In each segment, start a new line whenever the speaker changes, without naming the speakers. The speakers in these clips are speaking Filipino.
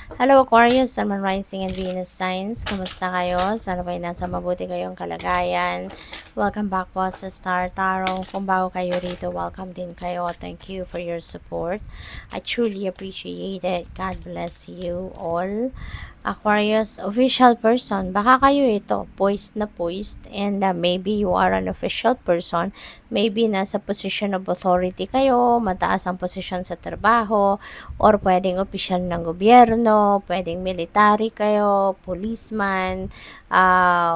Hello Aquarius, Sun, Moon, Rising, and Venus signs. Kumusta kayo? Sana ba'y nasa mabuti kayong kalagayan? Welcome back po sa Star Tarot. Kung bago kayo rito, welcome din kayo. Thank you for your support. I truly appreciate it. God bless you all. Aquarius, official person. Baka kayo ito, poised na poised, and maybe you are an official person. Maybe nasa position of authority kayo, mataas ang posisyon sa trabaho, or pwedeng opisyal ng gobyerno, pwedeng military kayo, policeman,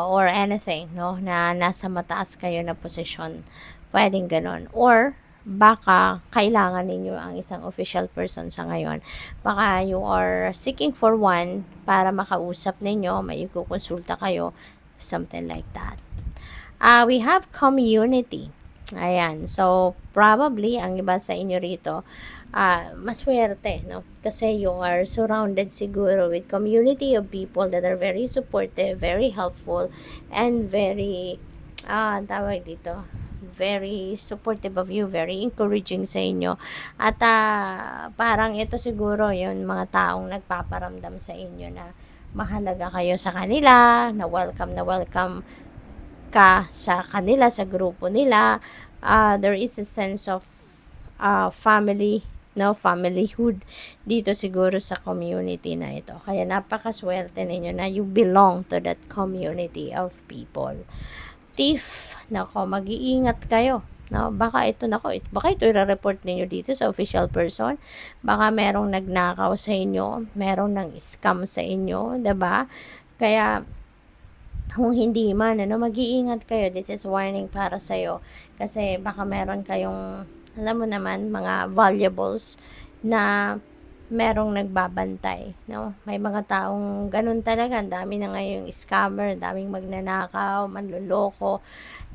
or anything, no, na nasa mataas kayo na posisyon. Pwedeng ganon. Or, baka kailangan ninyo ang isang official person sa ngayon. Baka you are seeking for one para makausap ninyo, may ikukonsulta kayo, something like that. We have community. Ayan. So, probably, ang iba sa inyo rito, maswerte, no? Kasi you are surrounded siguro with community of people that are very supportive, very helpful, and very, tawag dito, very supportive of you, very encouraging sa inyo. At parang ito siguro yung mga taong nagpaparamdam sa inyo na mahalaga kayo sa kanila, na welcome ka sa kanila, sa grupo nila. There is a sense of family, no, familyhood dito siguro sa community na ito. Kaya napakaswerte ninyo na you belong to that community of people. Thief, nako, mag-iingat kayo. No, baka ito i-report ninyo dito sa official person. Baka merong nagnakaw sa inyo, merong nang scam sa inyo, 'di ba? Kaya kung hindi man, mag-iingat kayo. This is warning para sa'yo. Kasi baka meron kayong, alam mo naman, mga valuables na merong nagbabantay. No? May mga taong ganun talaga. Ang dami na ngayong scammer, daming magnanakaw, manluloko.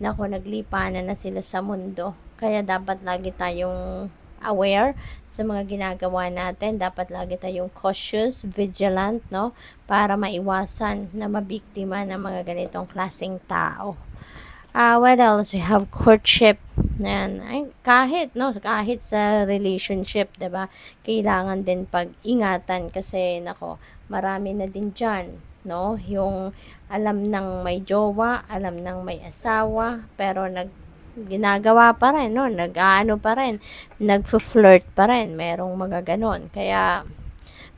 Naku, naglipanan na sila sa mundo. Kaya dapat lagi tayong aware sa mga ginagawa natin. Dapat lagi tayong cautious, vigilant, no? Para maiwasan na mabiktima ng mga ganitong klaseng tao. What else? We have courtship. Yan. Ay, kahit sa relationship, 'di ba? Kailangan din pag-ingatan kasi nako, marami na din diyan, no? Yung alam ng may jowa, alam ng may asawa, pero ginagawa pa rin, no? Nag-aano pa rin, nagfo-flirt pa rin. Merong mga ganon. Kaya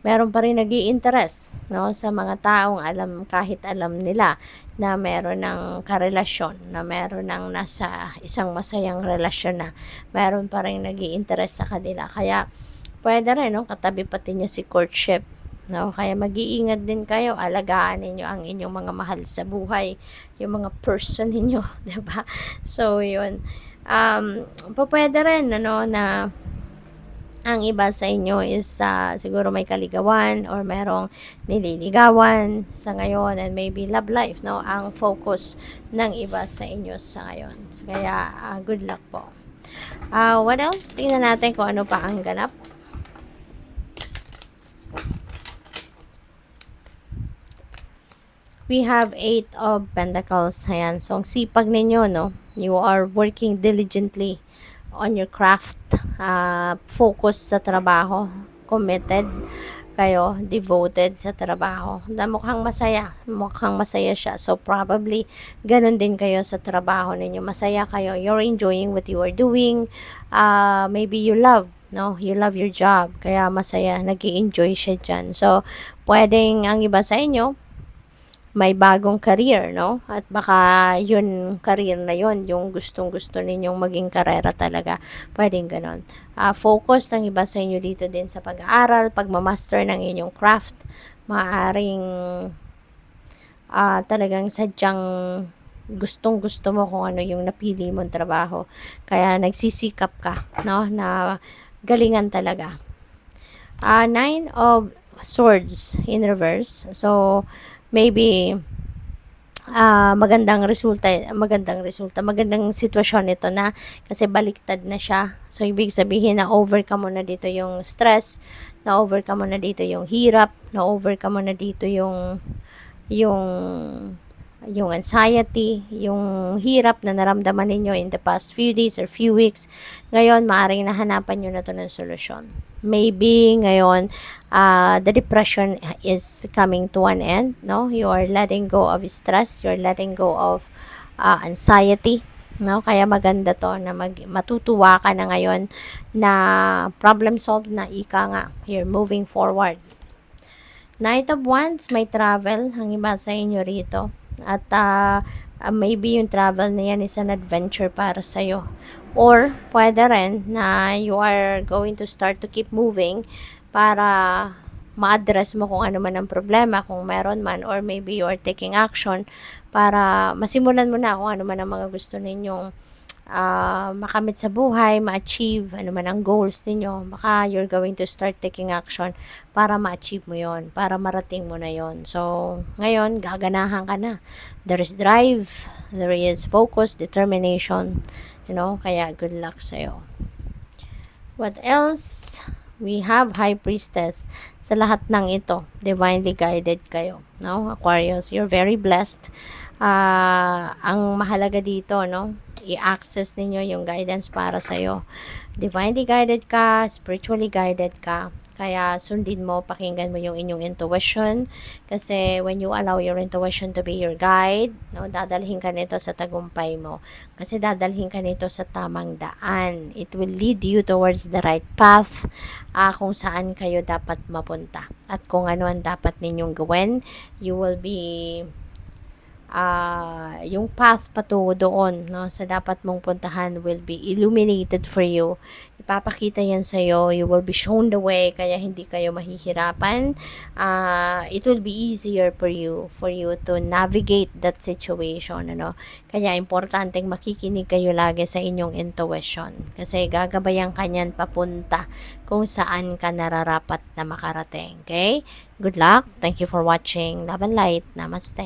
meron pa rin nag-i-interest, no, sa mga taong kahit alam nila na meron ng karelasyon, na meron ng nasa isang masayang relasyon na, meron pa rin nag-i-interest sa kanila. Kaya pwede rin, no, katabi pati niya si courtship. No, kaya mag-iingat din kayo, alagaan ninyo ang inyong mga mahal sa buhay, yung mga person ninyo, 'di ba? So, 'yun. Pwede rin na ang iba sa inyo is siguro may kaligawan or merong nililigawan sa ngayon, and maybe love life, no, ang focus ng iba sa inyo sa ngayon. So, kaya good luck po. What else? Tingnan natin kung ano pa ang ganap. We have 8 of Pentacles. Ayan. So, ang sipag ninyo, no? You are working diligently on your craft. Focus sa trabaho. Committed kayo. Devoted sa trabaho. Mukhang masaya. Mukhang masaya siya. So, probably, ganun din kayo sa trabaho ninyo. Masaya kayo. You're enjoying what you are doing. Maybe you love, no? You love your job. Kaya masaya. Nag-i-enjoy siya dyan. So, pwedeng ang iba sa inyo, may bagong career, no? At baka yun, career na yun, yung gustong-gusto ninyong maging karera talaga. Pwedeng ganon. Focus ng iba sa inyo dito din sa pag-aaral, pagmamaster ng inyong craft. Maaring talagang sadyang gustong-gusto mo kung ano yung napili mong trabaho. Kaya nagsisikap ka, no? Na galingan talaga. 9 of Swords in reverse. So, maybe magandang magandang sitwasyon nito na kasi baliktad na siya. So, ibig sabihin na overcome mo na dito yung stress, na overcome mo na dito yung hirap, na overcome mo na dito yung yung anxiety, yung hirap na naramdaman ninyo in the past few days or few weeks, ngayon maaaring nahanapan nyo na to ng solusyon. Maybe ngayon, the depression is coming to an end, no? You are letting go of stress, you're letting go of anxiety, no? Kaya maganda to na matutuwa ka na ngayon na problem solved na, ika nga, you're moving forward. Knight of Wands, may travel ang iba sa inyo rito. At maybe yung travel na yan is an adventure para sa'yo. Or, pwede rin na you are going to start to keep moving para ma-address mo kung ano man ang problema, kung meron man, or maybe you are taking action para masimulan mo na kung ano man ang mga gusto ninyong makamit sa buhay, ma-achieve, ano man ang goals ninyo, baka you're going to start taking action para ma-achieve mo yon, para marating mo na yon. So, ngayon, gaganahan ka na. There is drive, there is focus, determination, kaya good luck sa'yo. What else? We have High Priestess. Sa lahat ng ito, divinely guided kayo, no? Aquarius, you're very blessed. Ang mahalaga dito, i-access ninyo yung guidance para sa'yo. Divinely guided ka, spiritually guided ka. Kaya sundin mo, pakinggan mo yung inyong intuition. Kasi when you allow your intuition to be your guide, dadalhin ka nito sa tagumpay mo. Kasi dadalhin ka nito sa tamang daan. It will lead you towards the right path, kung saan kayo dapat mapunta. At kung ano ang dapat ninyong gawin, you will be yung path patungo doon, sa dapat mong puntahan will be illuminated for you. Ipapakita yan sa'yo. You will be shown the way, kaya hindi kayo mahihirapan. It will be easier for you to navigate that situation, Kaya importanteng makikinig kayo lagi sa inyong intuition. Kasi gagabayan kanyan papunta kung saan ka nararapat na makarating. Okay? Good luck. Thank you for watching. Love and light. Namaste.